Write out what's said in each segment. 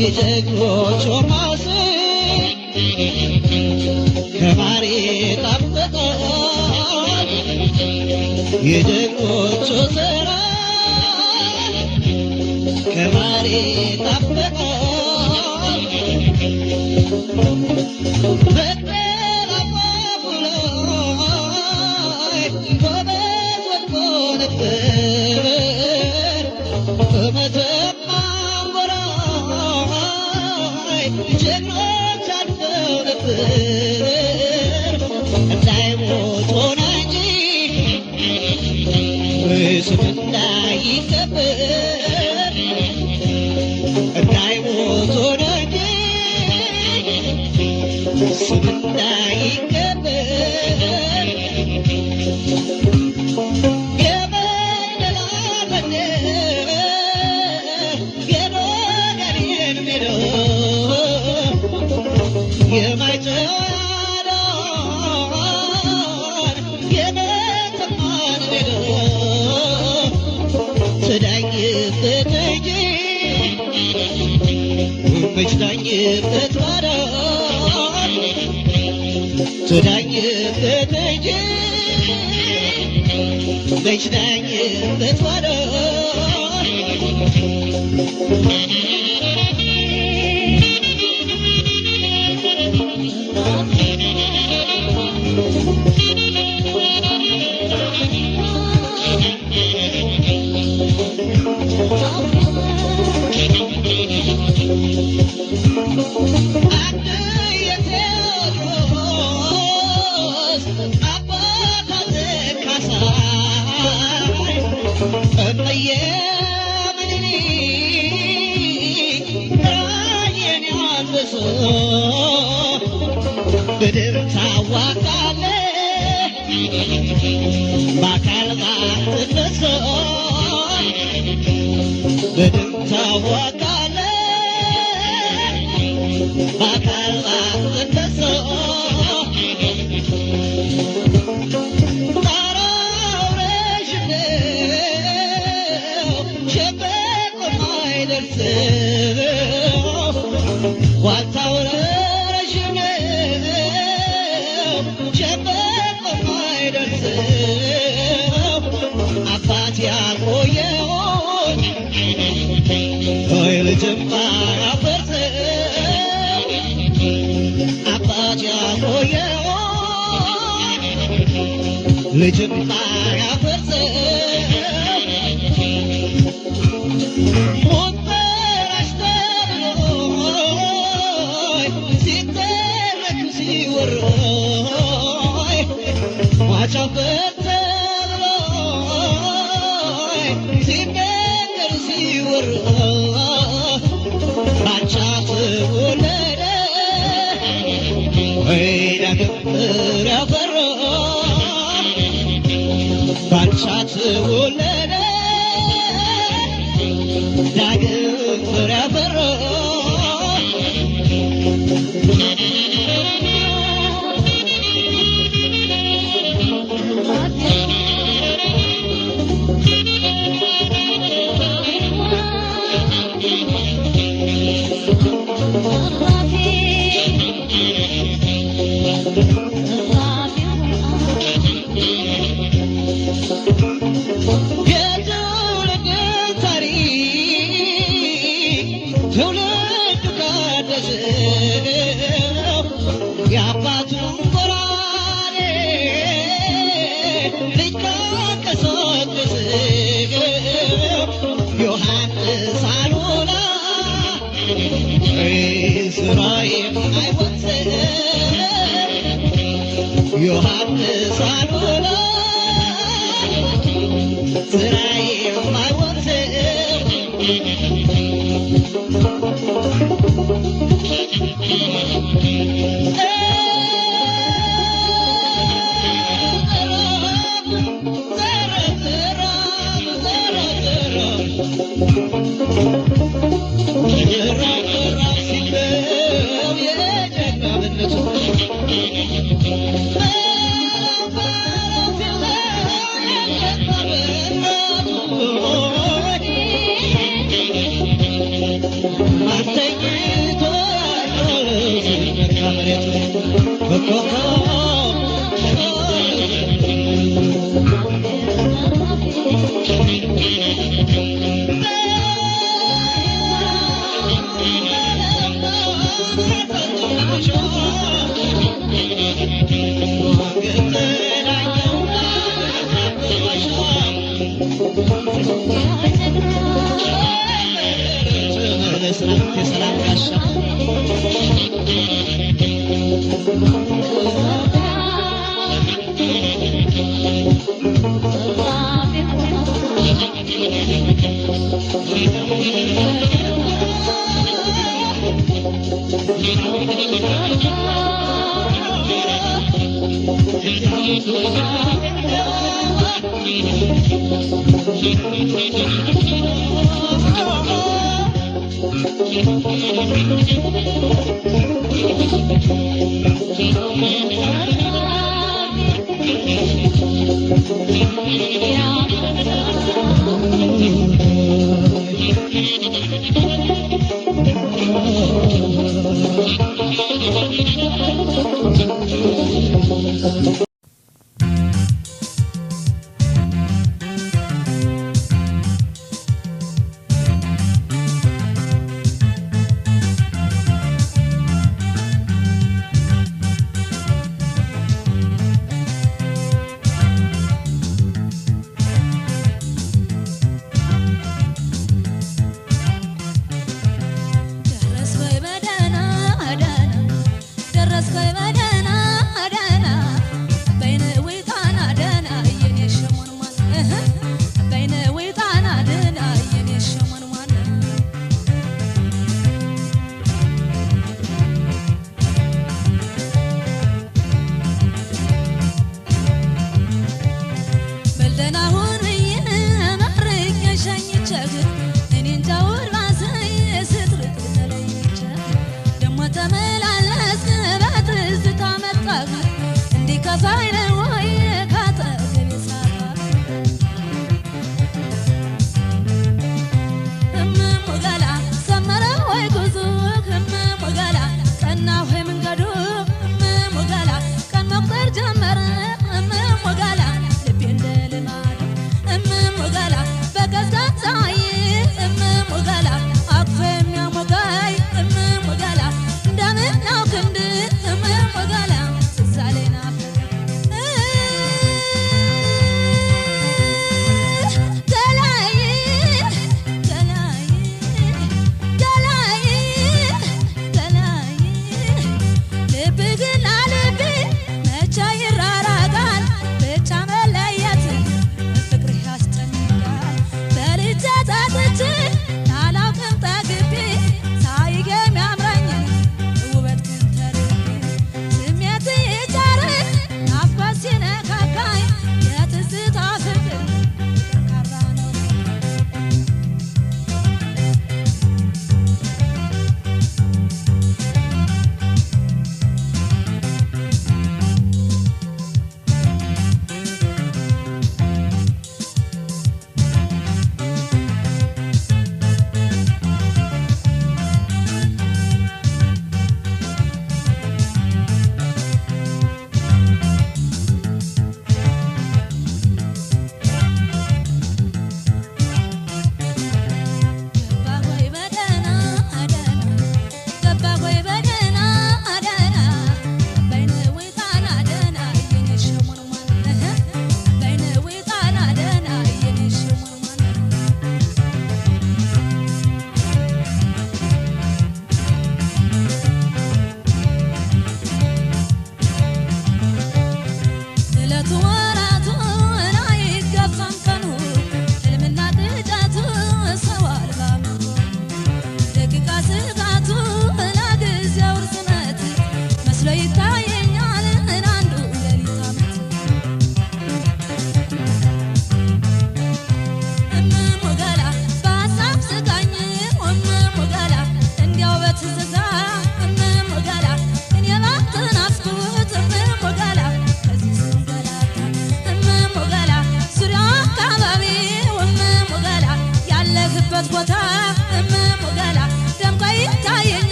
የጀግኖች ማስ ከማሪ ጠብቀን የጀግኖች ዘራ ከማሪ ጠብቀን በተራፋ ላይ ጎበዝ ወጥቶ ነበር በመተማ ጀግኖች አልፈው ነበር እንዳይሞት ሆነ እንጂ ስም እንዳይከበር እንዳይሞት ሆነ እንጂ ስም እንዳይከበር በድር ታዋቃለህ በአካል ባትነሳ በድር ታዋቃለህ በአካል ባትነሳ ጣራው ረዥም ነው ሸምበቆ የማይደርሰው ዋልታው አባት ያቆየውን ልጅም አያፈርሰው አባት ያቆየውን ልጅም አያፈርሰው ሞፈር አስተምሮኝ ሲተረክ ሲወሮኝ ማጫፈር ባንቻት ወለደ ዳግም ፍሬ አፈራ ዮሐንስ አሉላ ስራዬ የማይወርሰው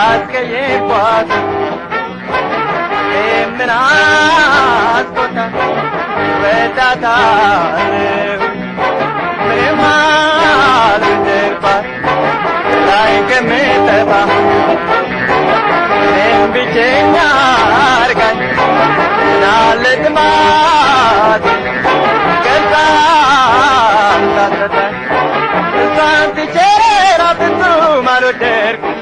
አስቀየምኳት ምን አስቆጣ ወዳታለሁ ምንም አልወደድኳት ላይ ከምጠፋ እኔም ብቸኛ አርጋኝ ናለ ጥማቴ ገልጻ ታሰጣኝ እሷን ትቼራ ፍጹም አልወደድኩም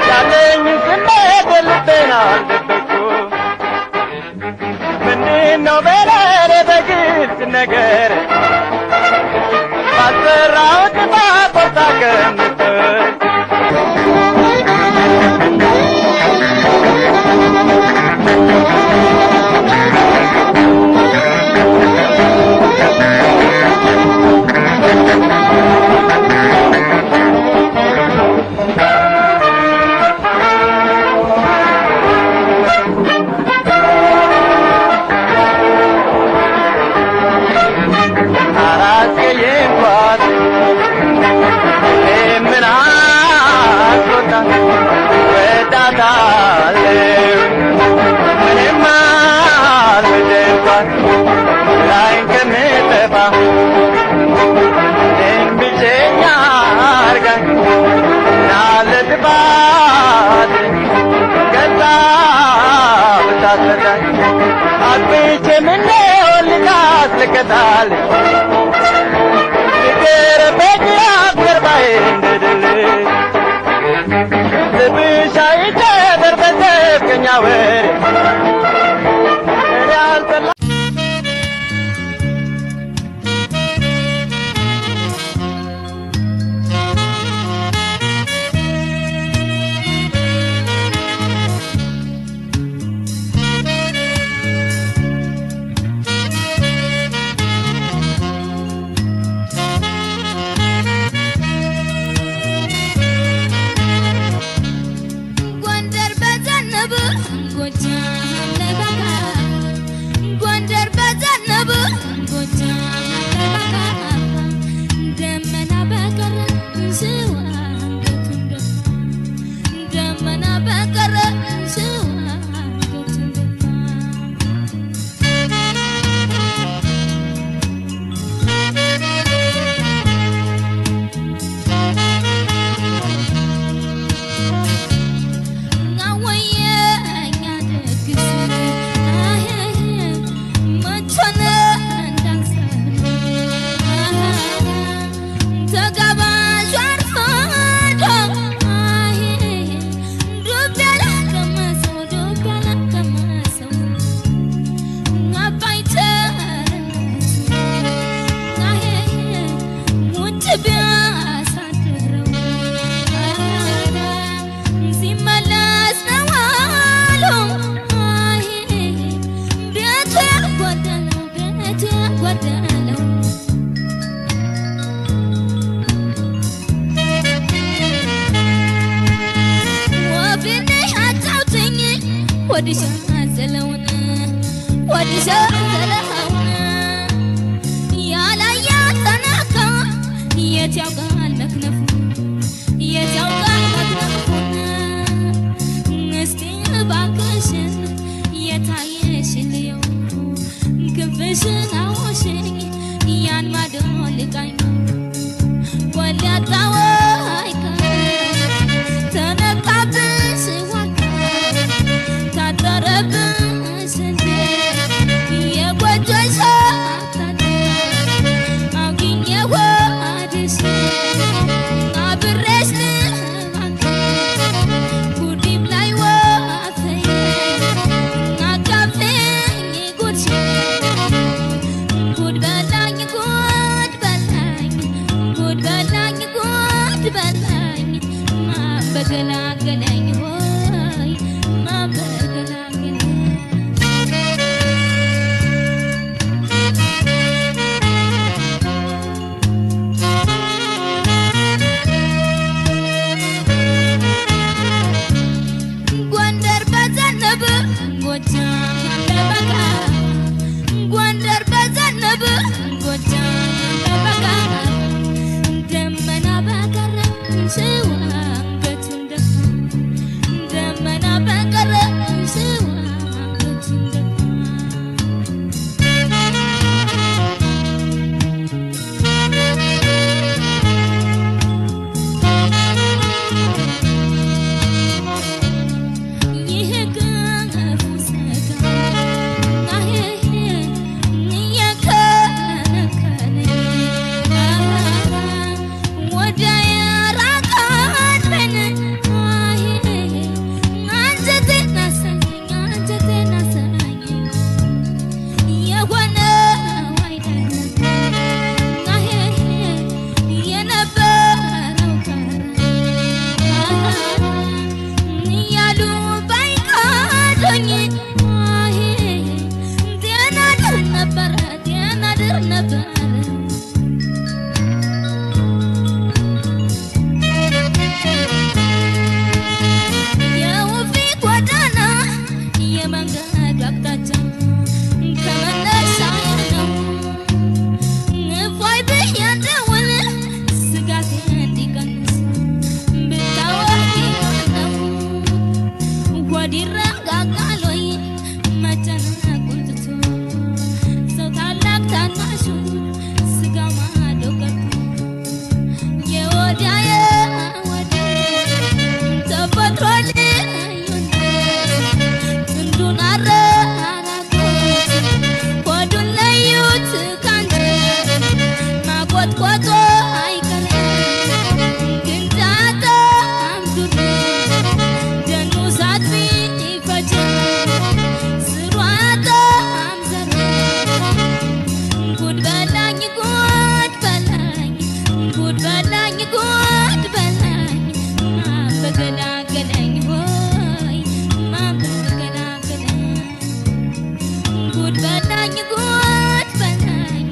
ያለኝን ስሜት ልቤን አልደበቅኩም ምንድነው በለኔ በግልጽ ነገር ባሰራሁት ጥፋት ቆርጣ ከምትተወኝ Katal, Nikera Pekya Karbai Ndedele, Zebisha Ite Derbete Kenyawere. Good bad, good bad. ነበር የውፊ ጎዳና የመንገድ አቅጣጫ ከመነሻው ነው እፎይ ብዬ እንደውል ስጋቴ እንዲቀንስ ብታወቂ ነው ሆድ ይረጋጋል ወይ መጨነቁን ትቶ ሰው ታላቅ ታናሹ ስጋ ማዶ ቀርቶ የወዲያ የወዲያ ተፈጥሮ ልዩነት ክንዱን አራራቆት ሆዱን ለዩት ካንቺ ማቆጥቆጦ አይቀርም ግን ዛጣም ደኑ ሳት ቢፈጅ ስሩ አጣም ዘር ጉድ በላኝ ጉድ በላኝ ጉድ በላኝ ጉድ በላኝ ማን በገላገለኝ ሆይ ማን በገላገለኝ ጉድ በላኝ ጉድ በላኝ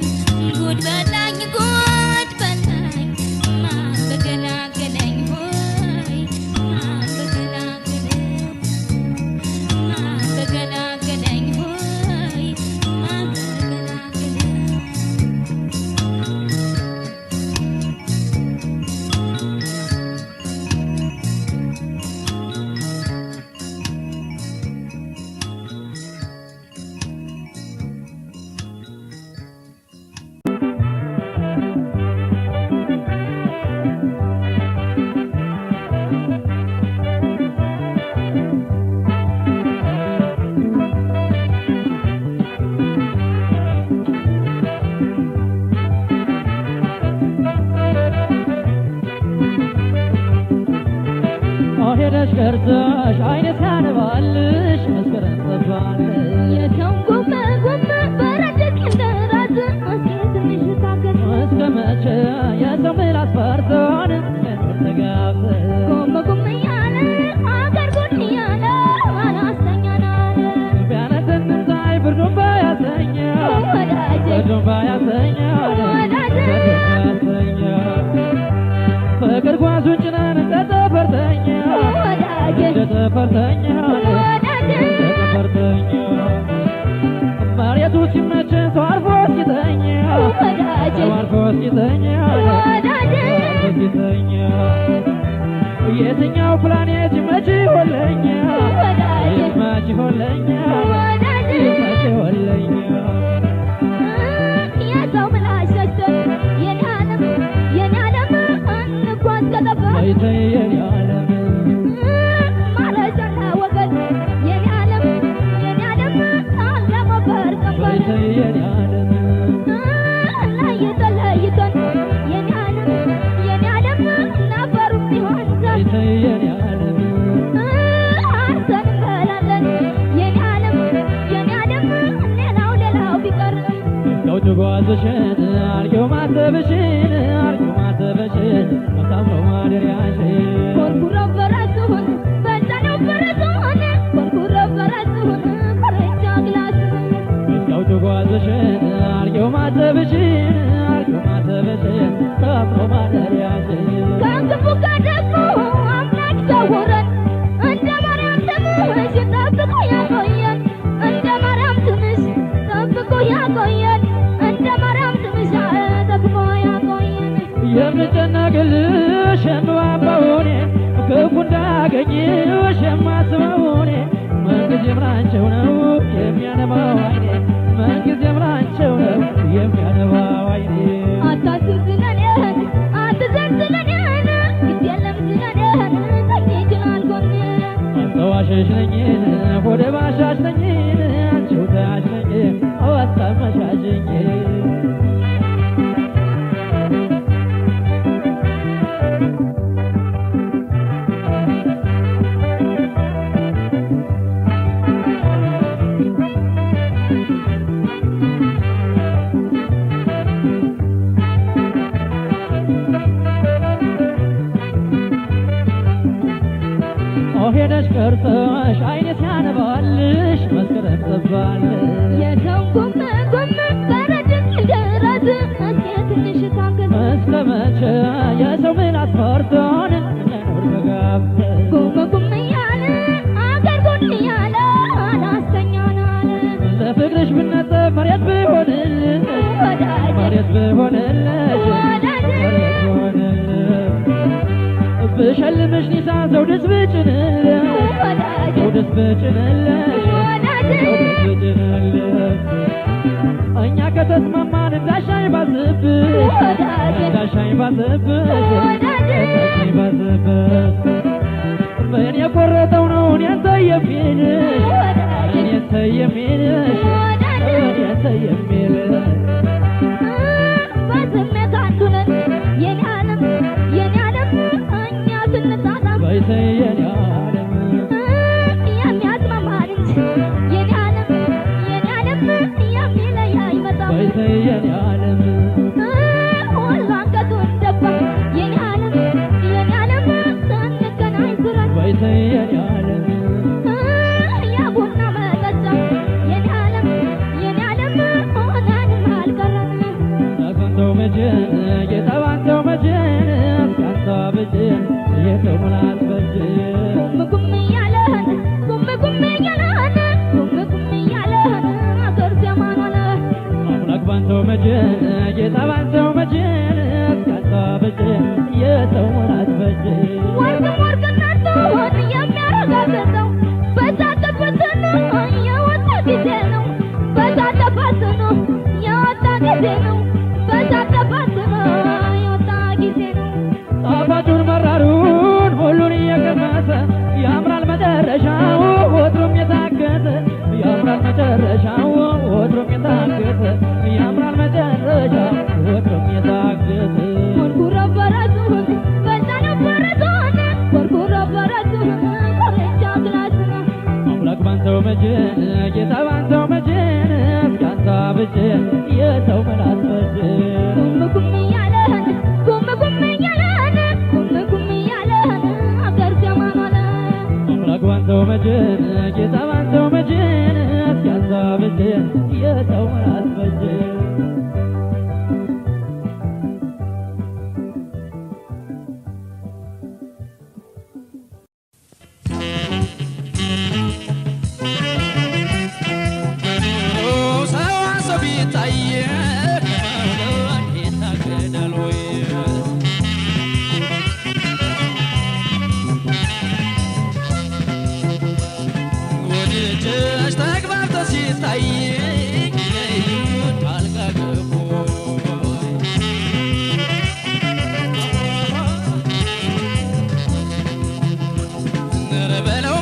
ጉድ በላኝ ጉድ በላኝ ማን በገላገለኝ ሆይ ማን በገላገለኝ ማን በገላገለኝ ሆይ ማን በገላገለኝ ሄደሽ ቀርተሽ አይኔ ሲያነባልሽ መስከረም ጠፋልሽ የሰው ጉም ጉም በረድክ እንደራስ እስኪ ትንሽ ታገስ እስከ መቼ የሰው ምላስ ፈርቶን ተጋብተን ጉም ጉም እያለ አገር ጉድ እያለ አላስተኛናለ ቢያነሰንም ሳይ ብርዱን ባያሰኛ ወዳጄ ብርዱን ባያሰኛ ወዳጄ ፍቅር ጓዙን ጭነን እንደተፈርተኛ ወዳጄ እንደተፈርተኛ ወዳጄ እንደተፈርተኛ መሬቱ ሲመች ሰው አርፎ ሲተኛ ወዳጄ ሰው አርፎ ሲተኛ ወዳጄ ሲተኛ የትኛው ፕላኔት ይመች ይሆለኛ ወዳጄ ይመች ይሆለኛ ወዳጄ ይመች ይሆለኛ የሰው ምላሽ ሸሽቶ የኔ ዓለም እንኳን ከጠፋ ተይ የኔ ዓለም ማለጃና ወገን የኔ ዓለም አለመፈር ጠፋ ተይ የኔ ዓለም ለይተን የኔ ዓለም ናፈሩ ሲሆን ተይ የኔ ዓለም አርሰን እንበላለን የኔ ዓለም ሌላው ቢቀር እንደው ትጓዝሽን አርጌው ማሰብሽን መሳም ነው ማደሪያሽን ኮርኩሮ ፈረሱን በዛነው ፈረሱን ኮርኩሮ ፈረሱን ፈረጃ ግላሱን እንደው ትጓዝሽን አርጌው ማሰብሽን መሳም ነው ማደሪያሽን ከክፉ ከደጉ አምላክ ሰውረን እንደ ማርያም ትምሽ ጠብቆ ያቆየን እንደ ማርያም ትምሽ ጠብቆ ያቆየን እንደ ማርያም ትምሽ ጠብቆ ያቆየን የምጨነቅልሽ የምባባው እኔ ክፉ እንዳገኝሽ የማስበው እኔ ምንጊዜም ላንቺው ነው የሚያነባው ዓይኔ ምንጊዜም ላንቺው ነው የሚያነባው ዓይኔ አታስብ ስለኔን አትዘን ስለኔን ግድ የለም ስለኔን ተኝ ይችላል ጎኔ አስተዋሽሽ ነኝ ሆደ ባሻሽ ነኝ አንቺው ተያሽ ነኝ አወጣመሻሽኝ ሄደሽ ቀርተሽ አይኔ ሲያነባልሽ መስከረም ጠባልሽ የሰው ጉም ጉም በረድፍ እንደራ ወዴት ብሆንልሽ ወዳጄ ወዴት ብሆንልሽ ብሸልምሽ ኒሳን ዘውድስ ብጭንልሽ ወዳጄ ዘውድስ ብጭንልሽ ወዳጄ ዘውድስ ብጭንልሽ እኛ ከተስማማን እንዳሻኝ ባዝብሽ እንዳሻኝ ባዝብሽ እንዳሻኝ ባዝብሽ ምን የቆረጠው ነው እኔን ተየሚልሽ እኔን ተየሚልሽ እኔን ተየሚልሽ በስሜት አንዱ ነን የኔ ዓለም እኛ ስንጣጣም በይተይ የኔ ዓለም የሚያስማማን እንጂ የኔ ዓለም የሚለይ አይመጣም በይተይ የኔ ዓለም ሁሉ አንገቱን ደፋ የኔ ዓለም ስንገናኝ ዙረን በይተይ የኔ ዓለም የቡና መጠጫ የኔ ዓለም ሆነንም አልቀረም አፈንተው መጀን ጌታዋንተው መጀን እስካንተ ብጅን የሰው ሙላት በጅን ጉም እያለህን አገር ዘማን ሆነ አምላክ ባንተው መጀን ጌታ ባንተው መጀን እስካንተ ብጅን የሰው ሙላት በጅን ወርቅነቱን የሚያረጋግጠው በዛተበት ነው የወጣ ጊዜ ነው በዛተበት ነው የወጣ ጊዜ ነው በዛተበት ነው የወጣ ጊዜ ነው ጣፋጩን መራሩን ሁሉን እየቀመሰ ያምራል መጨረሻው ወትሮም የታገሰ ያምራል መጨረሻው ወትሮም የታገሰ ያምራል መጨረሻው ወትሮም የታገሰ ኮርኩረ በረቱን በዛ ነበረ ዞን ኮርኩረ በረቱን ኮረጃ ግላስ ነው አምላክ ባንተው መጀን ጌታ ባንተው መጀን እስካንተ ብጅን የሰው መላት በጅን ጉም እያለህን አገር ዘማን ሆነ አምላክ ባንተው መጀን ጌታ ባንተው መጀን እስካንተ ብጅን የሰው መላት በጅን ሰው ቢታየ ይታገዳል ወይ ወደጀሽ ተግባብቶ ሲታይ ጣልቃ ገቡ ኧረ በለው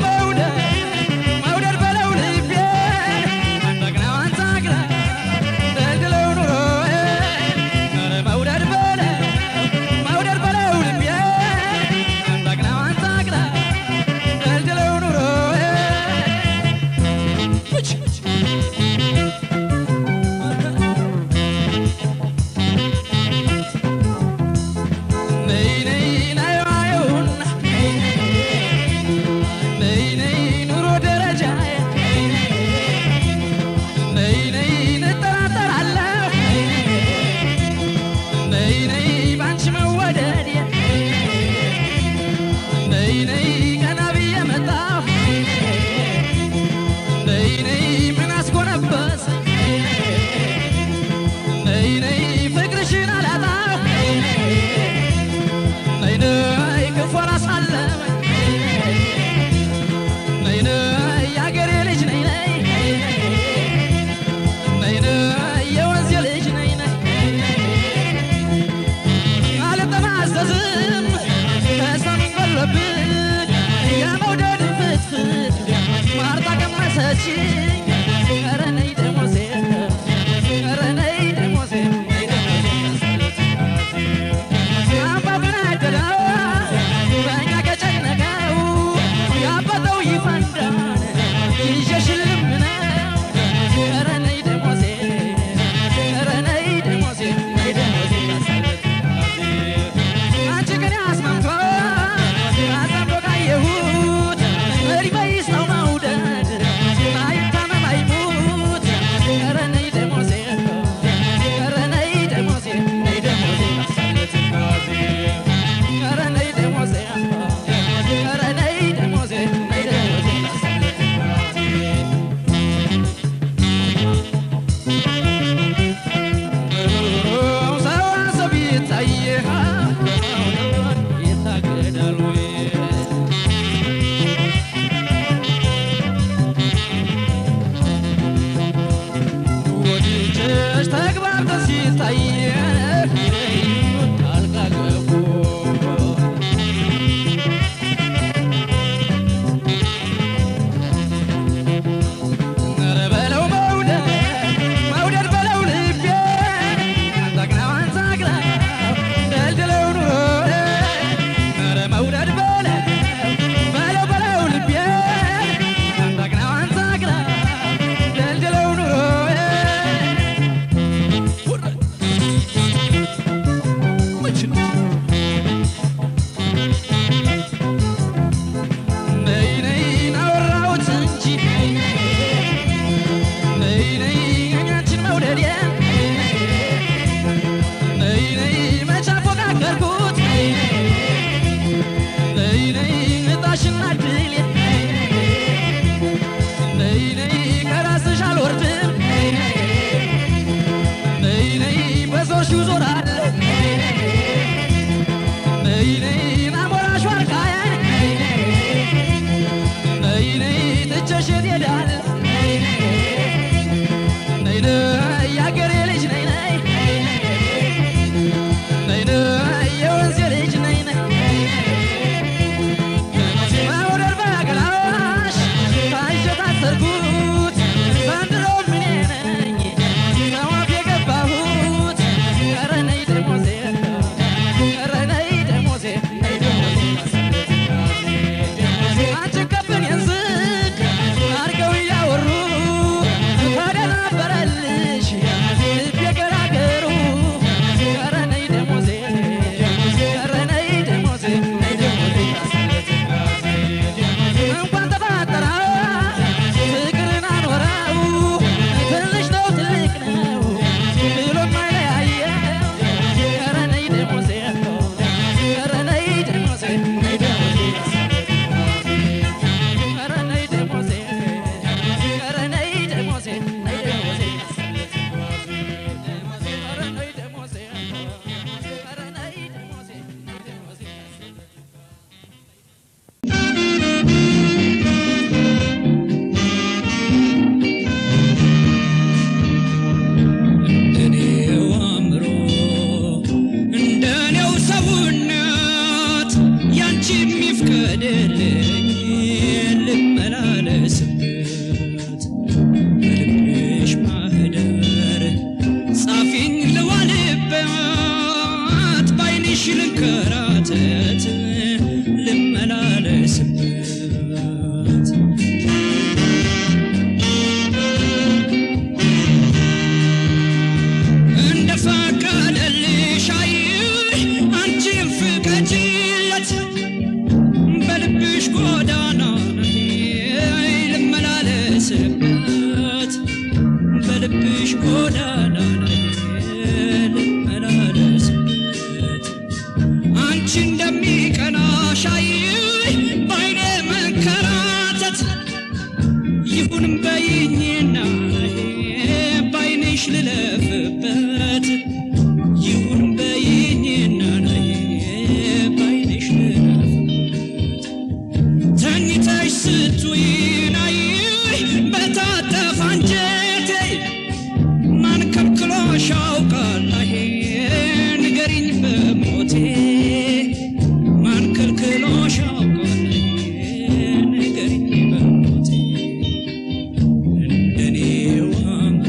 መውደድ በለው ልቤን እንደገና አንታግራ ደግለው ኑሮ ኧረ መውደድ በለው ልቤን እንደገና አንታግራ ደግለው ኑሮ ወድጀሽ ተግባብተን ሲታየን ጣልቃ ገቡ ኧረ በለው መውደድ በለው ልቤን አንዛግናው ደልድለው ኑሮዬን ኧረ መውደድ በለው ልቤን አንዛግናው ደልድለው ኑሮዬን ነይ ነይ ናወራሁት እንጂ ነይ ነይ አንቺን መውደዴን ነይ ነይ መች አፎካከርኩት ነይ ነይ እጣሽና እድሌን ነይ ነይ ከራስሽ አልወርድም ነይ ነይ በዞርሽው ዞራለሁ ነይ ነይ ናሞራሽ ዋርካዬን ነይ ነይ ትቼሽ እሄዳለሁ ነይ ነይ ያገሬ ልጅ ነይ ነይ ነይ ነይ የወንዜ ልጅ ነይ ነይ መውደድ በገላሽ ታይቼ ታሰርኩት ዘንድሮም እኔ ነኝ በዋፍ የገባሁት ኧረ ነይ ደሞዜ ኧረ ነይ ደሞዜ አንቺን ከፍኔን ዝቅ አድርገው እያወሩ ተደናበረልሽ ልቤ ገራገሩ ኧረ ነይ ደሞዜ ኧረ ነይ ደሞዜ እንኳን ተፋጠራ ፍቅርን አኖረው ትንሽ ነው ትልቅ ነው ብሎ የማይለያየው ኧረ ነይ ደሞዜ ኧረ ነይ ደሞዜ ኧረ ነይ ደሞዜ ኧረ ነይ ደሞዜ ኧረ ነይ ደሞዜ ኧረ ነይ ደሞዜ እንደኔው አእምሮ እንደኔው ሰውነት ያንቺ የሚፍቀድልኝ ልመላለስበት በልብሽ ማህደር ጻፊኝ ልዋልበት ባይንሽ ልንከራተት ልመላለስበት እንደፈቀደልሽ አይ አንቺን ፍቀጂለት በልብሽ ጎዳና ልመላለስበት በልብሽ ጎዳና ልመላለስበት አንቺ እንደሚቀናሽ አይ ባይኔ መንከራተት ይሁን በይኝና ባይንሽ ልለፍበት ይሁን በይኝና ባይንሽ ልለፍበት ተኝተሽ ስትውይ በታጠፋ አንጀቴ ማን ከልክሎሽ ያውቃል ንገሪኝ በሞቴ ማን ከልክሎሽ ያውቃል ንገሪኝ በሞቴ እንደኔው አእምሮ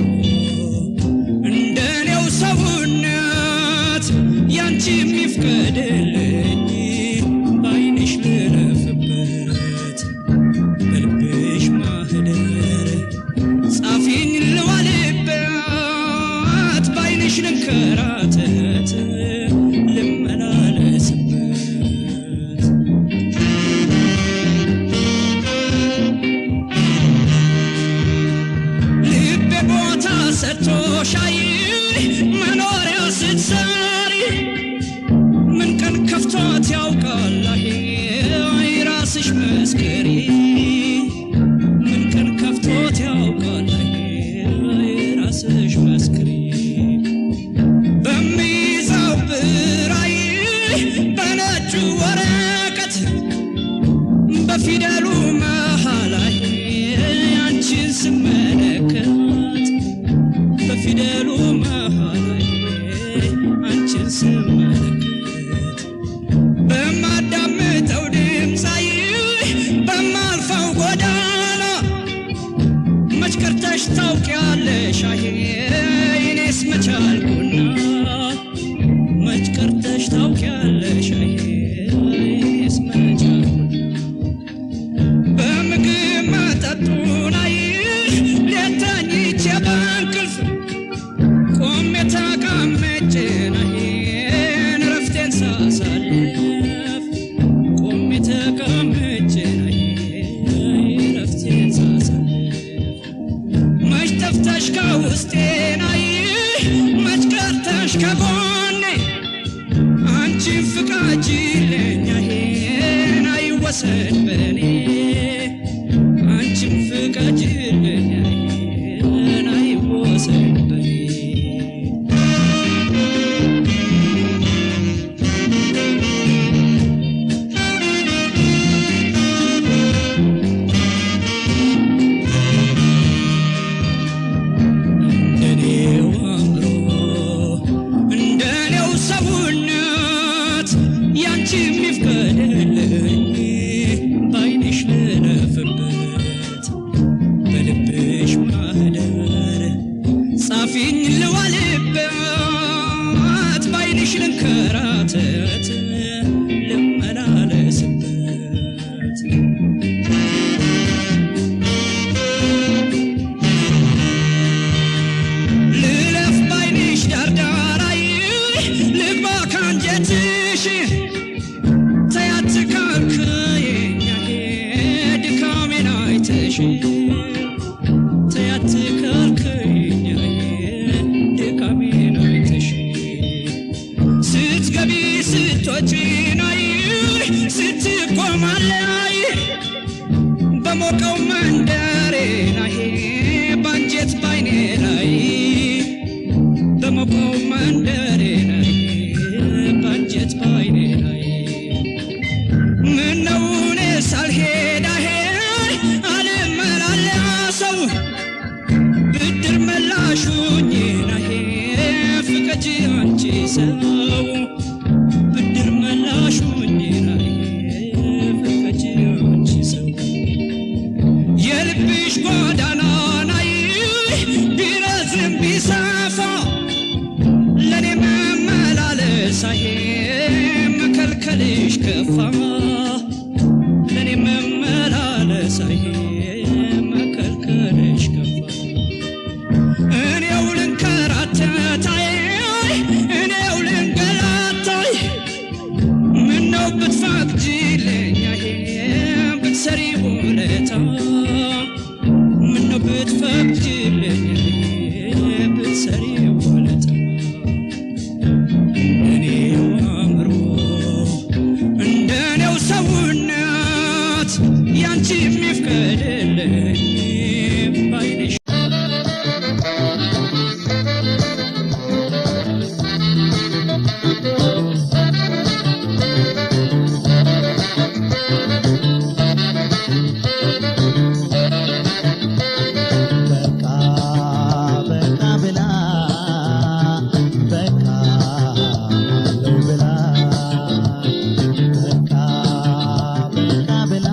እንደኔው ሰውነት ያንቺ የሚፍቀድልኝ ባይንሽ ልለፍበት በልብሽ ማህደር ጻፊኝ ልዋልበት ባይንሽ ልንከራተት ልመላለስበት ልቤ ቦታ ሰጥቶሽ አይ መኖሪያ ስትሰሪ ምን ቀን ከፍቶት ያውቃል ራስሽ መስከሪ ምን ቀን ከፍቶት ያውቃል ራስሽ መስከሪ ፊደሉ መሃል አንቺን ስመለከት በማዳምጠው ድምፃይ በማልፈው ጎዳና መች ቀርተሽ ታውቂያለሽ አይ እኔስ መቻልኩና መች ቀርተሽ ታውቂያለሽ አይ እኔስ መቻልኩና በምግብ መጠጡን አይ ሌት ተኝቼ በእንቅልፍ ቆሜ ተቀምጬ አይ እረፍቴን ሳሳልፍ ቆሜ ተቀምጬ አይ እረፍቴን ሳሳልፍ መች ጠፍተሽ ከውስጤ አይ መች ቀርተሽ ከጎኔ አንቺን ፍቃጅልኝ አይን አይወሰድ በኔ አንቺን ፍቃጅልኝ አይን አይወሰድ በኔ እንደኔው አእምሮ እንደኔው ሰውነት ያንቺ የሚፍቀድልኝ ባይንሽ ልለፍበት በልብሽ ማህደር ጻፊኝ ልዋልበት ባይንሽ ልንከራተት ልመላለስበት ልለፍ ባይንሽ ዳርዳራይ ልግባ ካንጀትሽ ተያት ካልከኝ ድካሜን አይተሽ ተያት ካልከኝ ድካሜን አይተሽ ስትገቢ ስትወጪ ናይ ስትቆማለይ በሞቀው መንደሬ ናይ ባንጀት ባይኔ ላይ በሞቀው መንደሬ ላይ ባንጀት ባይኔ ላይ ምነው እኔ ሳልሄድ አልመላለሰው ብድር መላሹኝ ናይ ፍቀጂ አንቺ ሰው ብድር መላሹኝ ናይ ፍቀጂ አንቺ ሰው የልብሽ ጎዳና ናይ ቢረዝም ቢሰፋ ለኔ መመላለስ አይ መከልከልሽ ከፋ ለኔ መመላለስ አይ መከልከልሽ ከፋ እኔው ልንከራተታይ እኔው ልንገላታይ ምነው ብትፈቅጂልኝ አይ ብትሰሪ ውለታ ምነው ብትፈቅጂልኝ አይ ብትሰሪ ውለታ እንደኔው አእምሮ እንደኔው ሰውነት ያንቺ የሚፍቀድልኝ ባይንሽ በቃ በቃ ብላ በቃ አለው ብላ በቃ በቃ ብላ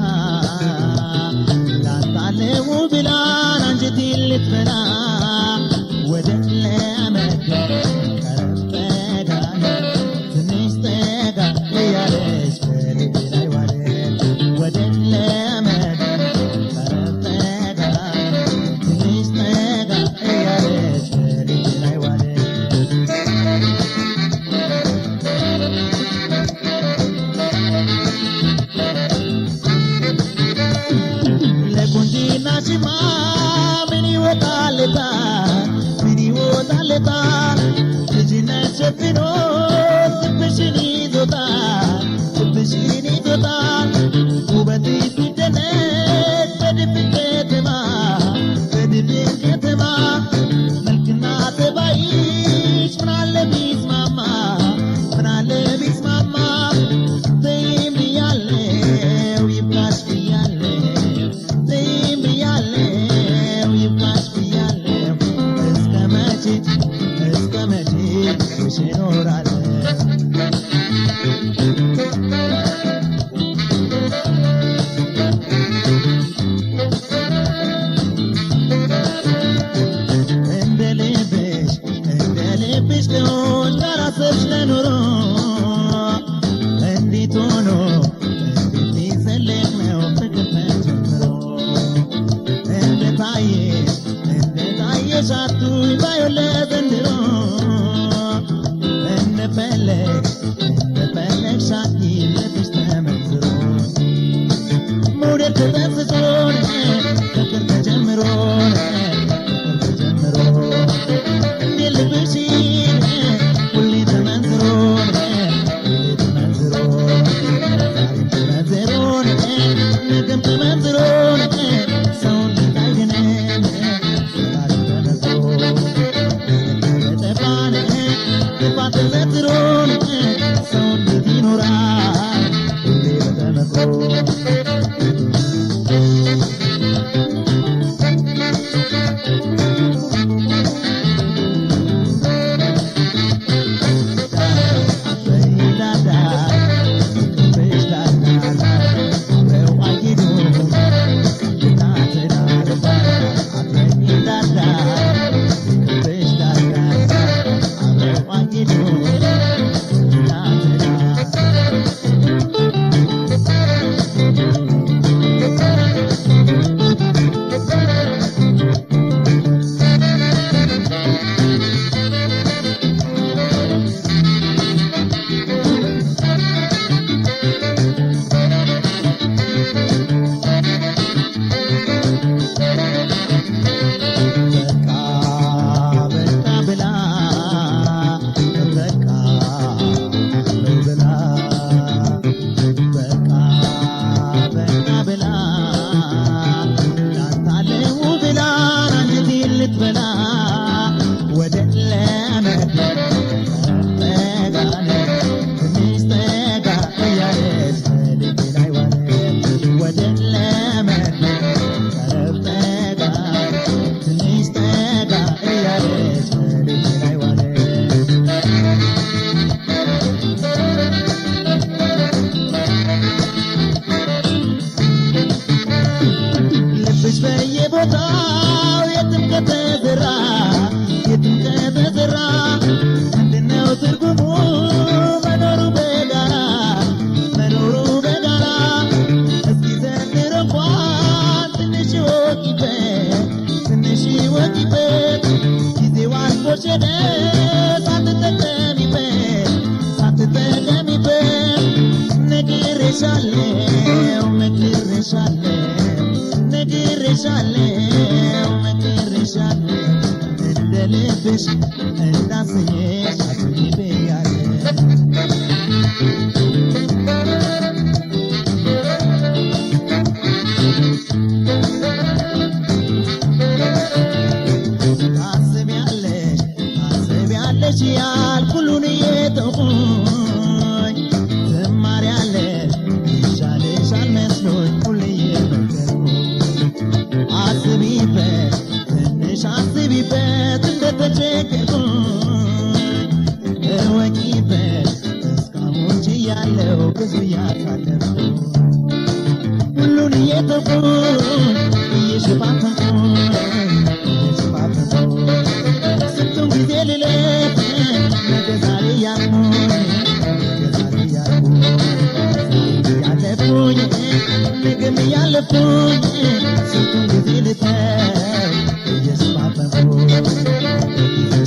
ላጣለው ብላ አንጀቴን ልትበላ ወደ ለመገር ቀረበዳ ትንሽ ጠጋ እያለች በልቤ ላይ ዋለ ወደ ለመገር ቀረበዳ ትንሽ ጠጋ እያለች በልቤ ላይ ዋለ ለቁንጂና ሽማ ምን ይወጣለታል ምን ይወጣለታል ልጅነት ሸፍኖ ልብሽን ይዞታል ልብሽን ይዞታል ውበትሽ ሲደነቅ በድፍን ከተማ በድፍን ከተማ መልክና ጠባይሽ ምናለ ቢስማማ ምናለ ቢስማማ ተይም ብያለው ይብቃሽ ብያለው ተይም ብያለው ይብቃሽ ብያለው እስከ መቼ ሄደ ሳትጠቀሚበት ሳትጠቀሚበት ነግሬሻለሁ ነግሬሻለሁ እንደ ልብሽ እንዳሰኘሽ አትይበያለሁ ታስቢያለሽ ያልኩሉን እየተውኩኝ ትማሪያለሽ ይሻልሻል መስሎኝ ሁሌ እየመከርኩኝ አስቢበት ትንሽ አስቢበት እንደተቸገርኩኝ እወቂበት እስካሁን ችያለሁ ብዙ እያሳለፍኩኝ ሁሉን እየተውኩኝ እየሸፋፈንኩኝ ስንቱን ጊዜ ልለፍ ነገ ዛሬ ያልኩኝ ያለፍኩኝ ነገም እያለፍኩኝ ስንቱን ጊዜ ልተው እየሸፋፈንኩኝ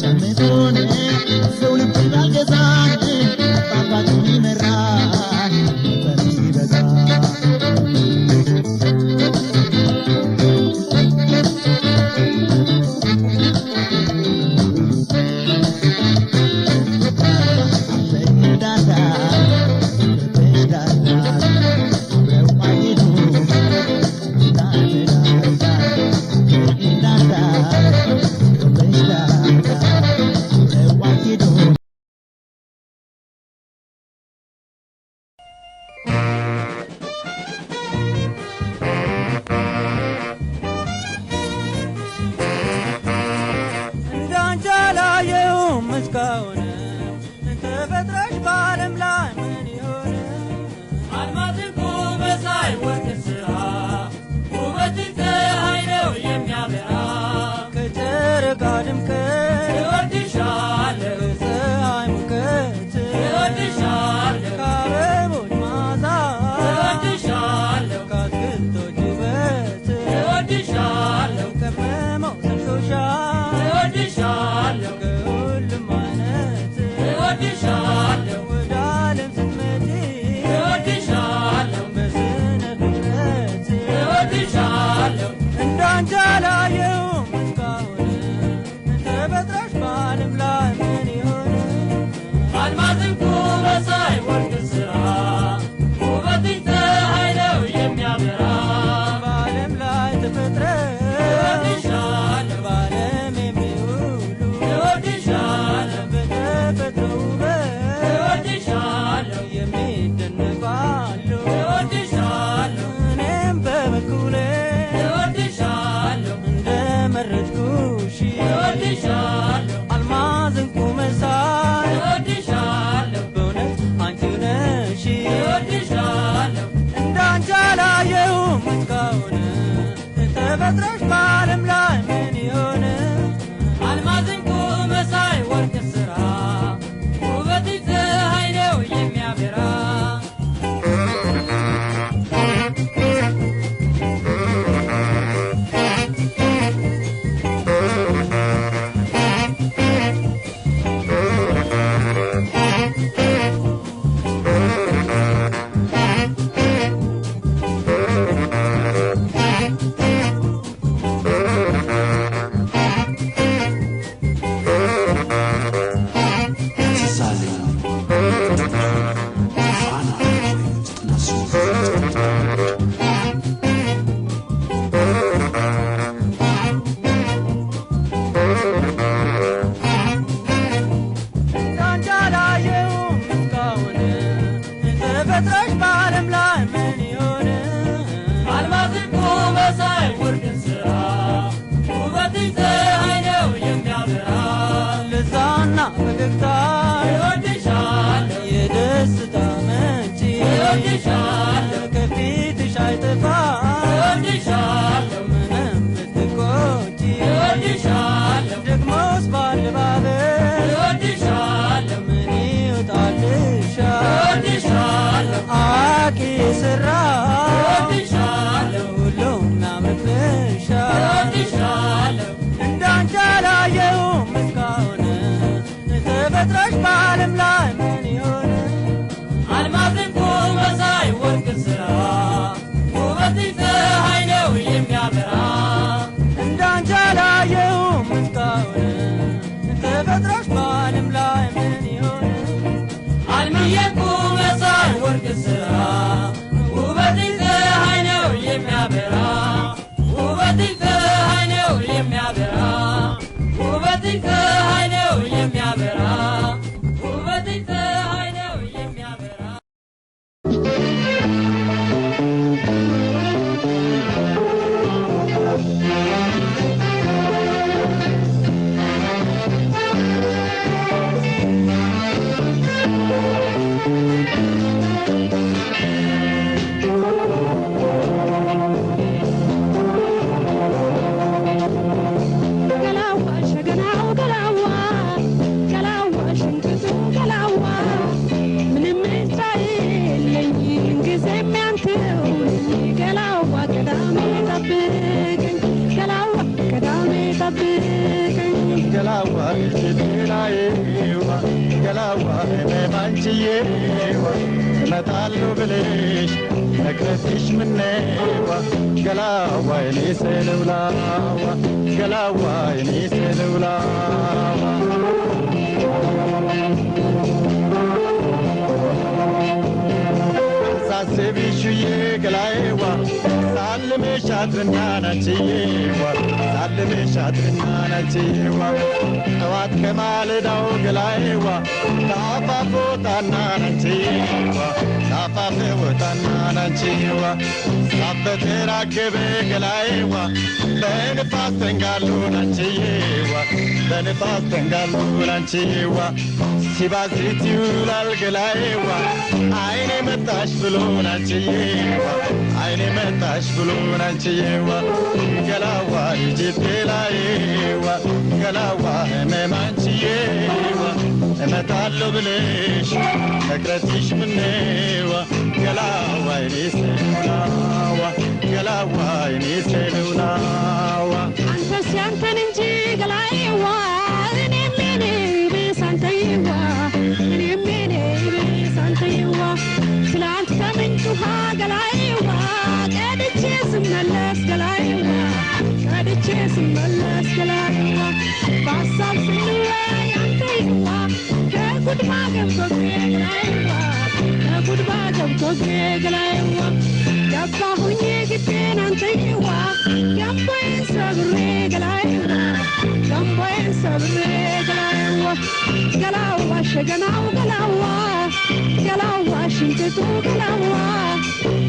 ጨምቶን ሰው ልብ እንዳልገዛኝ ጣፋጩን ይመራል መጠኑ ሲበዛ እንዳንቺ አላየሁም እስካሁን ተፈጥረሽ በዓለም ላይ ምን ይሆን አልማዝን መሳይ ወርቅ ስራ ውበትን ፀሐይ ነው የሚያበራ ከጨረቃ ድምቀት እወድሻለሁ ከፀሐይ ሙቀት እወድሻለሁ ከአበቦች መዓዛ እወድሻለሁ ከአትክልቶች ውበት እወድሻለሁ ከመመው ስንቶሻ እወድሻለሁ ከሁሉም አይነት እወድሻለሁ ወደ ዓለም ስትመጪ እወድሻለሁ በስነ ፍጥረት እወድሻለሁ እንዳንቺ አላየሁም እስካሁን ተፈጥረሽ በዓለም ላይ ምን ይሆን አልማዝ ዕንቁ መሳይ ወርቅ ስራ ውበትሽ ፀሐይ ነው የሚያበራ በዓለም ላይ ተፈጥረሽ እወድሻለሁ በዓለም የሚውሉ እወድሻለሁ በተፈጥሮ ውበት እወድሻለሁ የሚደነቃሉ እወድሻለሁ እኔም በበኩሌ እወድሻለሁ እንደመረጥኩሽ እወድሻለሁ አልማዝ ዕንቁ መሳይ እወድሻለሁ በእውነት አንቺ ነሽ እወድሻለሁ እንዳንቺ አላየሁም እስካሁን ተፈጥረሽ በዓለም ላይ ምን ይሆን አልማዝ ዕንቁ መሳይ ወርቅ ስራ ውበትሽ ፀሐይ ነው የሚያበራ እንዳንቺ አላየሁም እስካሁን ተፈጥረሽ በዓለም ላይ ምን ይሆን አልማዝ ዕንቁ መሳይ ወርቅ ስራ ውበትሽ ፀሐይ ነው የሚያበራ ለዛና ፈገግታ እወድሻለሁ የደስታ ምንጭ እወድሻለሁ ከፊትሽ አይጠፋ እወድሻለሁ ምንም ብትቆጪ እወድሻለሁ ደግሞስ ባለባበስ እወድሻለሁ ምን ይወጣልሻል እወድሻለሁ አዋቂ ስራ እወድሻለሁ ሁሉም ያምርብሻል እወድሻለሁ እንዳንቺ አላየሁም እስካሁን ተፈጥሮሽ በዓለም ላይ ምን ይሆን አልማዝ ዕንቁ መሳይ ወርቅ ስራ ውበትሽ ፀሐይ ነው የሚያበራ እንዳንቺ አላየሁም እስካሁን ተፈጥሮሽ በዓለም ላይ ምን ይሆን አልምዬ ዕንቁ መሳይ ወርቅ ስራ ውበትሽ ፀሐይ ነው የሚያበራ ውበትሽ ፀሐይ ነው የሚያበራ ውበትሽ ፀሐይ ነው የሚያበራ ውበትሽ ፀሐይ ነው የሚያበራ እመጣለሁ ብለሽ ነግረሽኝ ምነዋ ገላዋ የኔ ሰለውላዋ ገላዋ የኔ ሰለውላዋ ሳስብሽዬ ገላዬዋ ሳልምሽ አድርና ናችዬዋ ሳልምሽ አድርና ናችዬዋ ጠዋት ከማለዳው ገላዬዋ ታፋፍ ወጣና ናችዬዋ ታፋፍ ወጣና ናችዬዋ ሳበተራገበ ገላዬዋ በንፋስ ተንጋሎ ናችዬዋ በንፋስ ተንጋሎ ናችዬዋ ሲባዝት ይውላል ገላዬዋ አይኔ መጣሽ ብሎ ናችዬዋ አይኔ መጣሽ ብሎ ናችዬዋ ገላዋ ልጅት ገላዬዋ ገላዋ ህመማንችዬዋ እመጣለሁ ብለሽ መቅረትሽ ምነዋ ገላዋ የኔ ሰለውላዋ ገላዋ የኔ ሰለውላዋ አንተስ ያንተን እንጂ ገላዬዋ እኔም የኔ ብስ አንተዬዋ እኔም የኔ ብስ አንተዬዋ ትላንት ከምንጭ ውሃ ገላዬዋ ቀድቼ ስመለስ ገላዬዋ ቀድቼ ስመለስ ገላዬዋ በሀሳብ ስንወያይ አንተዬዋ ከጉድማ ገብቶጌ ገላዬዋ ከጉድማ ገብቶጌ ገላዬዋ ገባሁኝ ግቤን አንተዬዋ ገንቦዬን ሰብሬ ገላዬዋ ገንቦዬን ሰብሬ ገላዬዋ ገላዋ ሸገናው ገላዋ ገላዋ ሽንጥጡ ገላዋ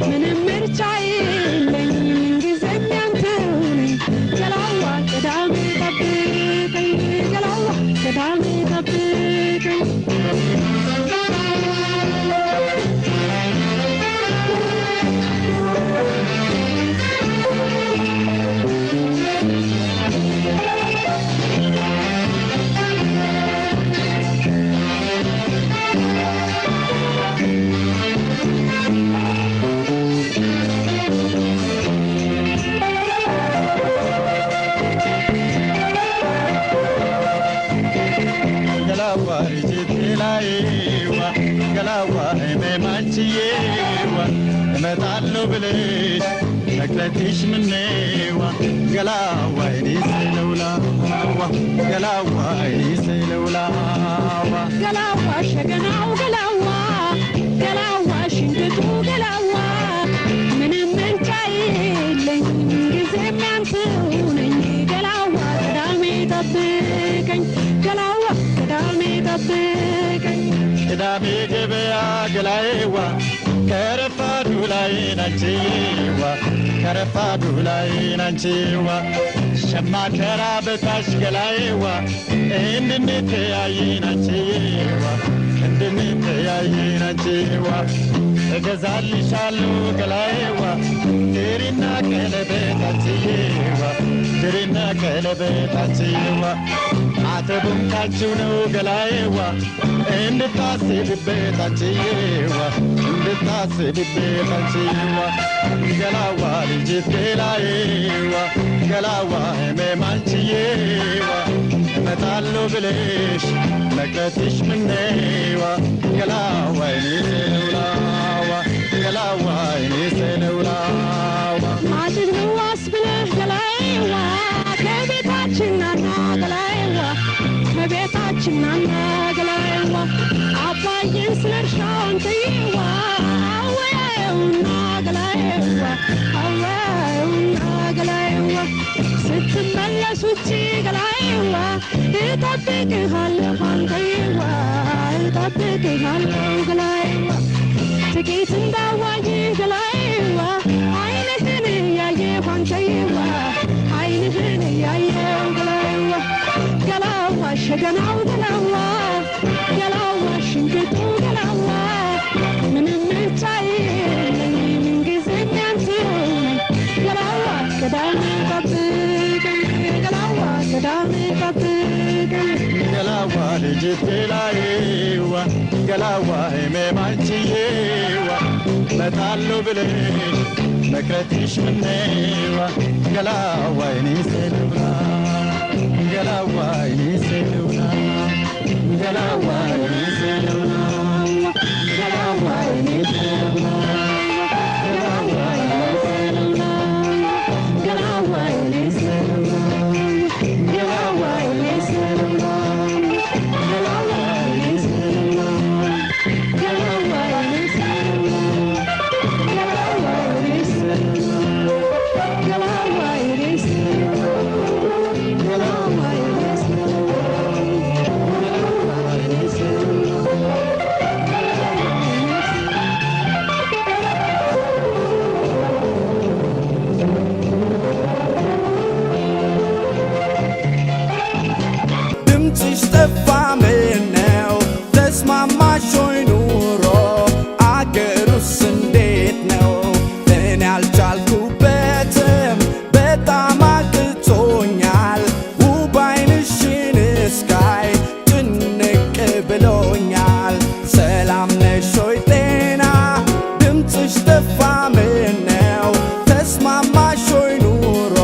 ምንም ምርጫ የለኝ ምንጊዜም ያንተው ነኝ ገላዋ ቅዳሜ ጠብቀኝ ገላዋ ቅዳሜ ጠብቀኝ ገላዋ ህመማንችዬዋ እመጣለሁ ብለሽ ነግረሽኝ ምነዋ ገላዋ የኔ ሰለውላዋ ገላዋ የኔ ሰለውላዋ ገላዋ ሸገናው ገላዋ ገላዋ ሽንጥጡ ገላዋ ምንም ምርጫ የለኝ ጊዜም ያንተው ነኝ ገላዋ ቅዳሜ ጠብቀኝ ገላዋ ቅዳሜ ጠብቀኝ ቅዳሜ ገበያ ገላዬዋ ከረፋዱ ላይ ናችዬዋ ከረፋዱ ላይ ናችዬዋ ሸማ ከራበታሽ ገላዬዋ እንድንተያይ ናችዬዋ እንድንተያይ ናችዬዋ እገዛልሻለሁ ገላዬዋ ድሪና ቀለበታችዬዋ ድሪና ቀለበታችዬዋ አተቡም ካንቺው ነው ገላዬዋ እንድታስብበት አንቺዬዋ እንድታስብበት አንቺዬዋ ገላዋ ልጅት ገላዬዋ ገላዋ ህመም አንቺዬዋ እመጣለሁ ብለሽ መቅረትሽ ምነዋ ገላዋ እኔ ሰለውላዋ ገላዋ እኔ ሰለውላዋ ማጭድ ነው አስብለህ ገላይዋ ከቤታችን ናና ገላይዋ ከቤታችን ናና ገላይዋ አባዬን ስለ እርሻውን ተይዋ አወያየውና ገላይዋ አወያየውና ገላይዋ ስትመለስ ውጪ ገላይዋ እጠብቅሃለሁ አንተይዋ እጠብቅሃለሁ ገላይዋ ጥቂት እንዳዋይ ገላይዋ አይንህን እያየሁ አንተይዋ አይንህን እያየሁ ገላይዋ ገላዋ ሸገናው ገላዋ ገላዋ ሽንቅጡ ገላዋ ምንም ምርጫ የለኝ ምንጊዜም ያንተው ነኝ ገላዋ ቅዳሜ ጠብቀኝ ገላዋ ቅዳሜ ጠብቀኝ ገላዋ ልጅት ገላዬዋ ገላዋ ህመማንችዬዋ መጣለሁ ብለሽ መቅረትሽ ምነዋ ገላዋ እኔ ሰለውላ ገላዋ እኔ ሰለውላ ገላዋ እኔ ሰለውላ ገላዋ እኔ ሰለውላ ገላዋ እኔ ሰለውላ ገላዋ እኔ ሰለውላ ገላዋ እኔ ሰለውላ ገላዋ እኔ ሰለውላ ገላዋ እኔ ሰለውላ ገላዋ እኔ ሰለውላ ገላዋ እኔ ድምፅሽ ጠፋ ምነው ተስማማሽ ሆይ ኑሮ አገሩስ እንዴት ነው እኔ አልቻልኩበትም በጣም አቅቶኛል ውብ ዓይንሽን እስካይ ጭንቅ ብሎኛል ሰላም ነሽ ሆይ ጤና ድምፅሽ ጠፋ ምነው ተስማማሽ ሆይ ኑሮ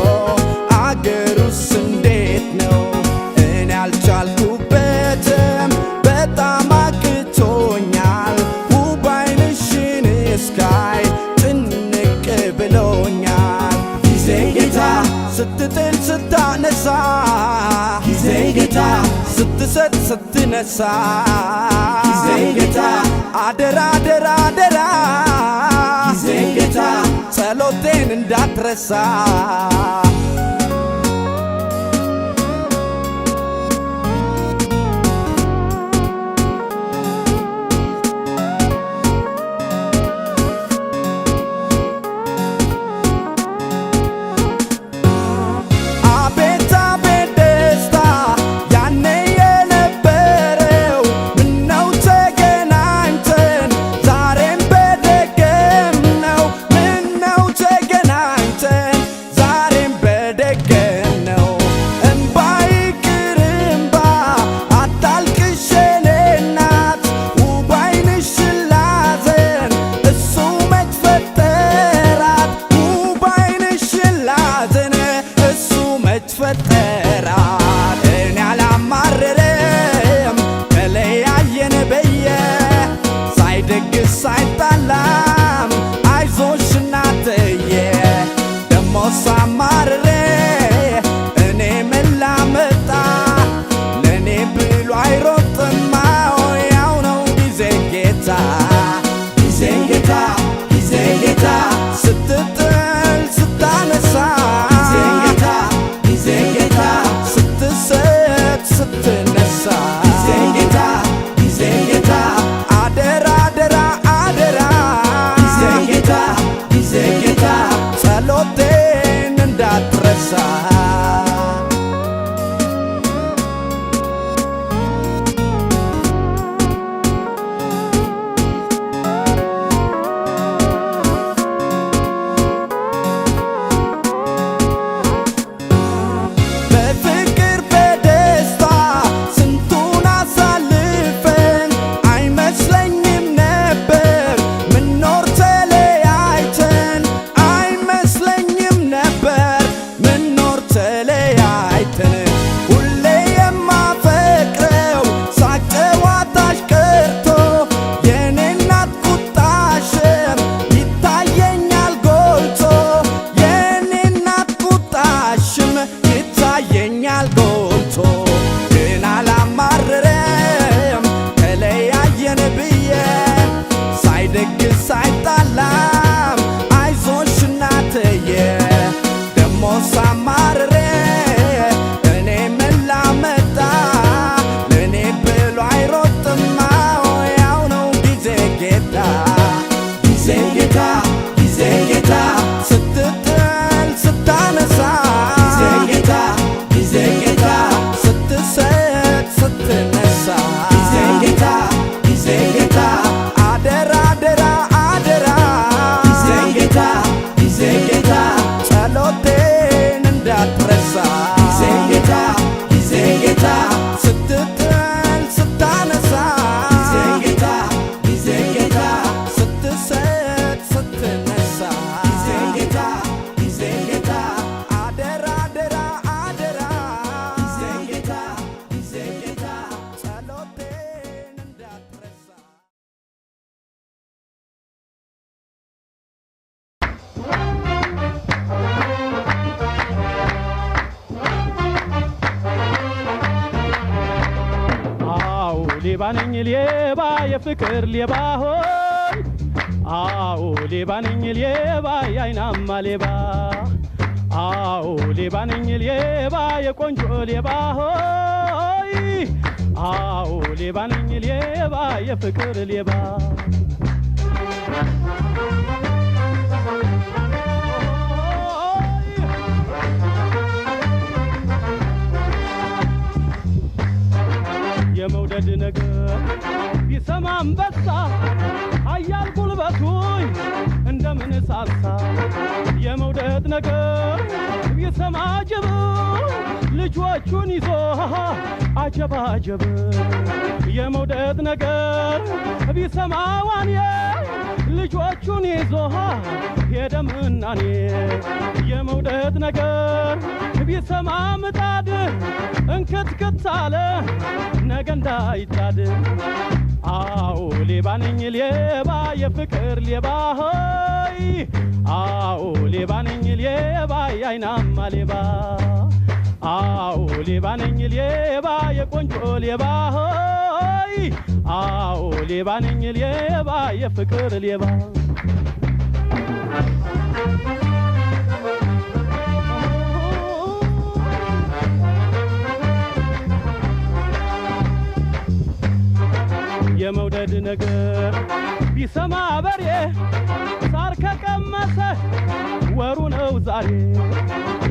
አገሩስ እንዴት ነው እኔ አልቻልኩበትም በጣም አቅቶኛል ውብ ዓይንሽን እስካይ ጭንቅ ብሎኛል ጊዜ ጌታ ስትጥል ስታነሳ ጊዜ ጌታ ስትሰጥ ስትነሳ ጊዜ ጌታ አደራ አደራ አደራ ጊዜ ጌታ ጸሎቴን እንዳትረሳ አቤት አቤት ደስታ ያኔ የነበረው ምነው ተገናኝተን ዛሬም በደገምነው ምነው ተገናኝተን ዛሬም ሌባ ነኝ ሌባ የፍቅር ሌባ ሆይ አዎ ሌባ ነኝ ሌባ የአይናማ ሌባ አዎ ሌባ ነኝ ሌባ የቆንጆ ሌባ ሆይ አዎ ሌባ ነኝ ሌባ የፍቅር ሌባ የመውደድ ነገር ቢሰማ አንበሳ ኃያል ጉልበቱኝ እንደምን ሳሳ የመውደድ ነገር ቢሰማ ጅብ ልጆቹን ይዞ አጀባጀብ የመውደድ ነገር ቢሰማ ዋንዬ ልጆቹን ይዞ ሄደምናኔ የመውደድ ነገር ቢሰማ ምጣድ እንክትክት አለ ነገ እንዳይጣድ አዎ ሌባ ነኝ ሌባ የፍቅር ሌባ ሆይ አዎ ሌባ ነኝ ሌባ የአይናማ ሌባ አዎ ሌባ ነኝ ሌባ የቆንጆ ሌባ ሆይ አዎ ሌባ ነኝ ሌባ የፍቅር ሌባ የመውደድ ነገር ቢሰማ በሬ ሳር ከቀመሰ ወሩ ነው ዛሬ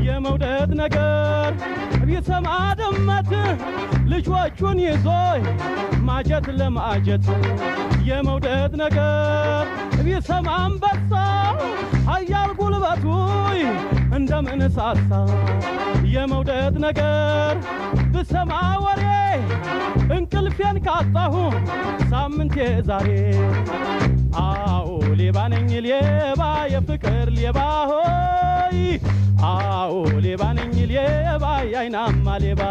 የመውደድ ነገር ቢሰማ ድመት ልጆቹን ይዞ ማጀት ለማጀት የመውደድ ነገር ቢሰማ አንበሳ ኃያል ጉልበቱ እንደምን ሳሳ የመውደድ ነገር ብሰማ ወሬ እንቅልፌን ካጣሁ ሳምንቴ ዛሬ አዎ ሌባ ነኝ ሌባ የፍቅር ሌባ ሆይ አዎ ሌባ ነኝ ሌባ የአይናማ ሌባ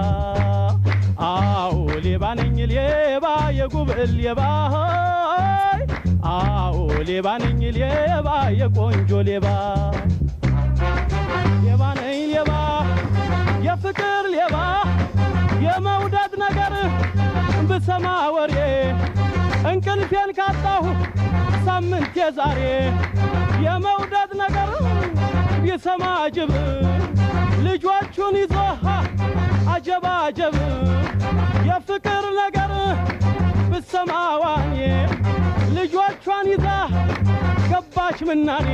አዎ ሌባ ነኝ ሌባ የጉብል ሌባ ሆይ አዎ ሌባ ነኝ ሌባ የቆንጆ ሌባ ሌባ ነኝ ሌባ የፍቅር ሌባ የመውደድ ነገር ብሰማ ወሬ እንቅልፌን ካጣሁ ሳምንቴ ዛሬ የመውደድ ነገር ቢሰማ ጅብ ልጆቹን ይዞ አጀባጀብ የፍቅር ነገር ብሰማ ዋኔ ልጆቿን ይዛ ገባች ምናኔ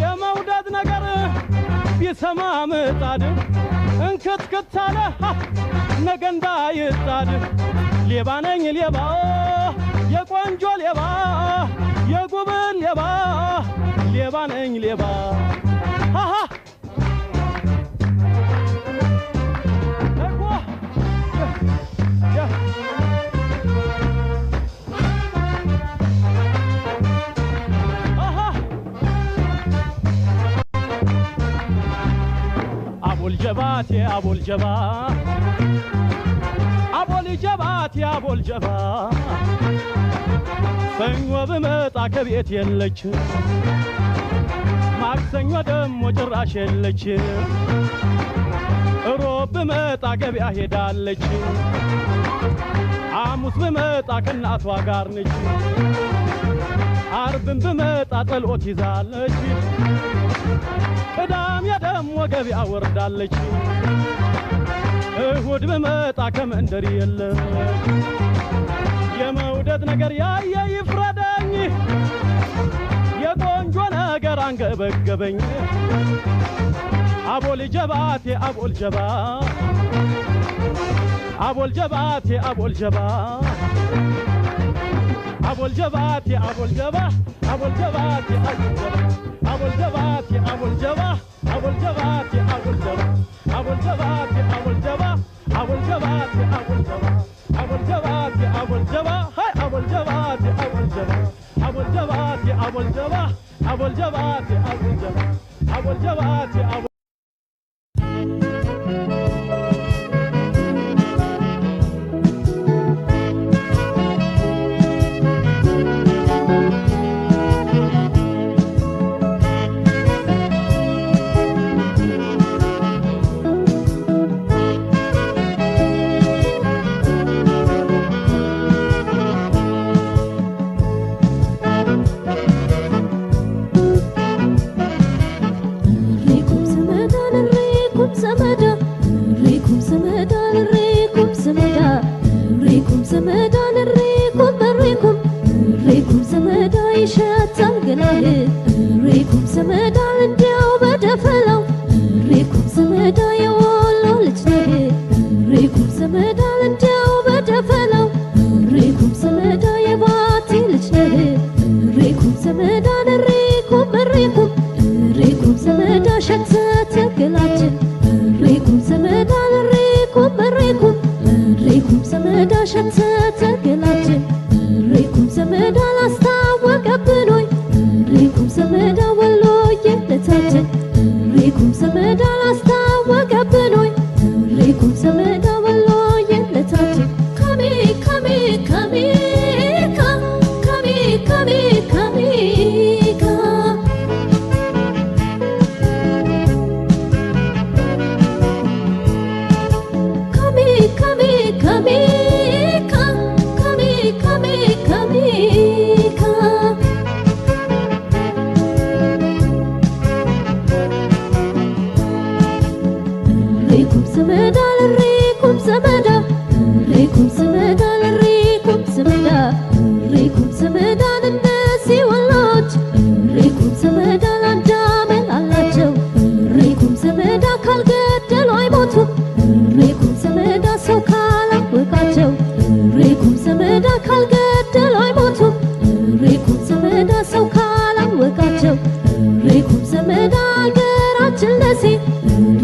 የመውደድ ነገር ቢሰማ ምጣድ እንክትክት አለ ነገ እንዳይጣድ ሌባ ነኝ ሌባ የቆንጆ ሌባ የጉብል ሌባ ሌባ ነኝ ሌባ ሃሃ አቦልጀባቴ አቦልጀባ አቦልጀባቴ አቦልጀባ ሰኞ ብመጣ ከቤት የለች ማክሰኞ ደሞ ጭራሽ የለች ሮብ ብመጣ ገበያ ሄዳለች ሐሙስ ብመጣ ከእናቷ ጋር ነች ዓርብም ብመጣ ጸሎት ይዛለች ቅዳሜ ደሞ ገበያ ወርዳለች እሁድ ብመጣ ከመንደር የለች የመውደድ ነገር ያየ ይፍረደኝ የቆንጆ ነገር አንገበገበኝ አቦልጀባቴ አቦልጀባ አቦልጀባቴ አቦልጀባ አቦልጀባቴ አቦልጀባ አቦልጀባቴ አቦልጀባቴ አቦልጀባ አቦልጀባቴ አቦልጀባ አቦልጀባቴ አቦልጀባ አቦልጀባቴ አቦልጀባ አቦልጀባቴ አቦልጀባ ሃይ አቦልጀባቴ አቦልጀባ አቦልጀባቴ አቦልጀባ አቦልጀባቴ አቦልጀባ አቦልጀባቴ ሪኩም ዘመዳ ይሸታል ገላህ ሪኩም ዘመዳ እንዲያው በደፈላው ሪኩም ዘመዳ የወሎ ልጅ ነህ ሪኩም ዘመዳ እንዲያው በደፈላው ሪኩም ዘመዳ የባቲ ልጅ ነህ ሪኩም ዘመዳ ሪኩም ዘመዳ ሸተተ ገላችን ሪኩም ዘመዳ ሪኩም ዘመዳ ሸተተ ገላችን ሪኩም ዘመዳ ላስታወቀብኖይ ሪኩም ዘመዳ ወሎዬነታችን ሪኩም ዘመዳ ላስታወቀብኖይ ሪኩም ዘመዳ ወሎዬነታችን ካሚ ካሚ ካሚ ካሚ ካሚ ካሚ ሪኩም ዘመዳ እነዚህ ወሎች ሪኩም ዘመዳ አንዳመን አላቸው ሪኩም ዘመዳ ካልገደሉ አይሞቱ ሪኩም ዘመዳ ሰው ካላወቃቸው ሪኩም ዘመዳ ካልገደሉ አይሞቱ ሪኩም ዘመዳ ሰው ካላወቃቸው ሪኩም ዘመዳ አገራችን ደሴ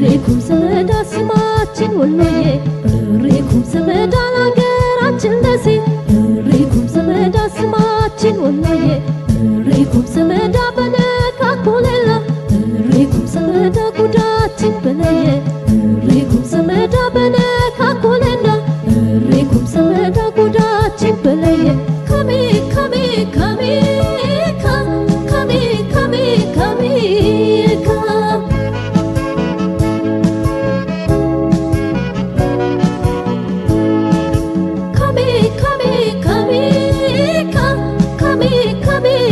ሪኩም ዘመዳ ስማችን ወሎዬ ሪኩም ዘመዳ አገራችን ደሴ ሪኩም ዘመዳ ስማችን ወሎዬ ሪኩም ዘመዳ በነካኮሌላ ሪኩም ዘመዳ ጉዳችን በለየ ሪኩም ዘመዳ በነካኮሌላ ሪኩም ዘመዳ ጉዳችን በለየ ካሚ ካሚ ካሚ ካሚ ካሚ ካሚ Come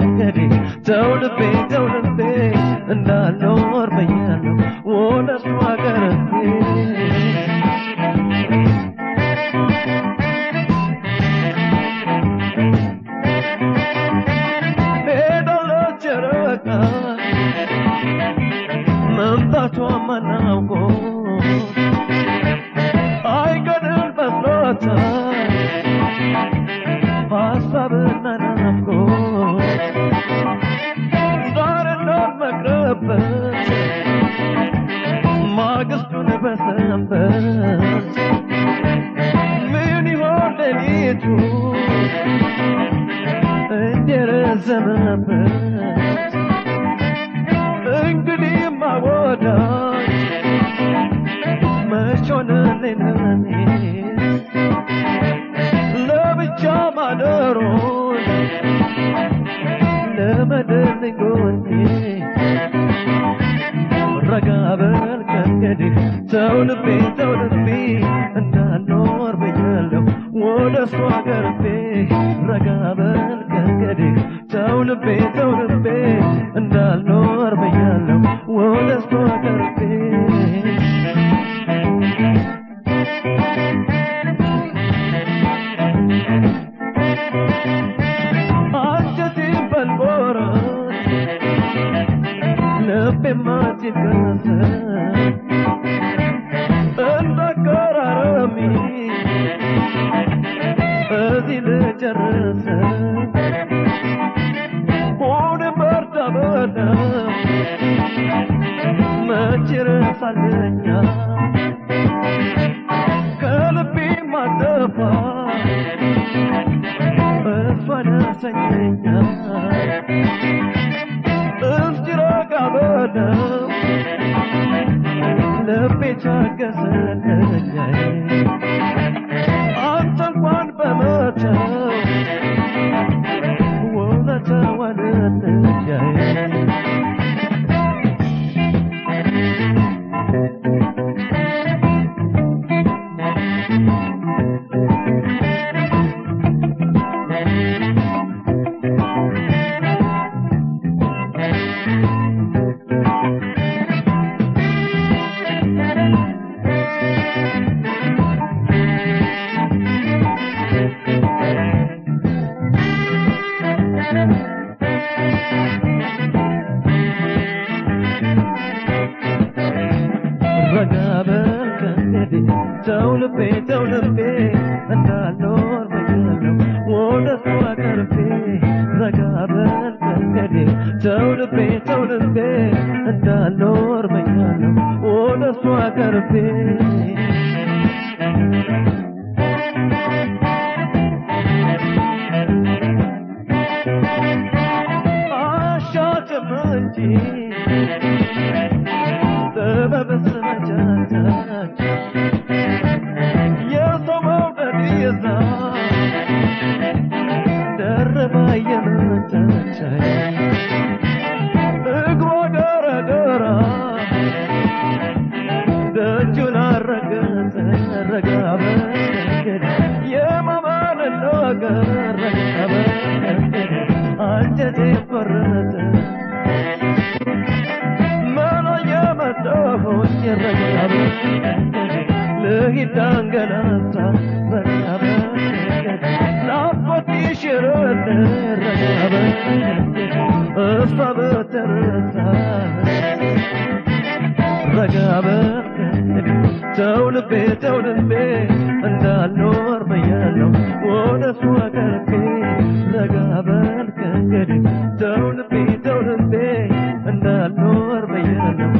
ከእንግዲህ ተው ልቤ እንዳልኖር ብያለሁ ወደ እሷ ቀርቤ ሄዳለች ርቃ መምጣቷን ማናውቆ አይቀርም መስሎታል ሀሳብና ናፍቆት ዛሬ እንዳልመቅረበት ማግስቱን በሰንበት ምን ይሆን ሌሊቱ እንደረዘመበት እንግዲህማ ወዳጅ መች ሆነልኝ ለኔ ለብቻ ማደሮን ለመደልኝ ጎኔ ረጋ በል ከእንግዲህ ተው ልቤ እንዳልኖር ብያለሁ ወደ እሷ ቀርቤ ረጋ በል ከእንግዲህ ተው ልቤ እንዳልኖር ብያለሁ ወደ እሷ ቀርቤ አንጀቴን በልቦራት ልቤማ ሲከሰት እንዳቀራረሚ እዚህ ልጨርስ ሆነ በርታ መች ይረሳልኛ ከልቤ ማጠፋ እሷ ደርሰኛኛ እስኪ ረጋ በለው ልቤ ቻገሰለኛ አንተ እንኳን በመተው ውለታዋን ልጃዬ ተው ልቤ እንዳልኖር ብያለሁ ወደ እሷ ቀርቤ ረጋ በል ከእንግዲህ ተው ልቤ እንዳልኖር ብያለሁ ወደ እሷ ቀርቤ አሻትም እንጂ ጥበብስ መቻታች የሰው መውደድ ይዛ ደርባ የመታች እግሯ ገረገራ ደጁን አረገጠ ረጋ በል የማመንን ነገር ረጋ በል አንጀቴ ቆረጠ መላ የመጣሁኝ ረጋ በል ልሂድ አንገላታ ረጋ በል ናፍቆት ይሽረን ረጋ በል እሷ በተረሳ ረጋ በል ተው ልቤ እንዳልኖር ብያለሁ ወደ እሷ ቀርቤ ረጋ በል ከእንግዲህ ተው ልቤ እንዳልኖር ብያለሁ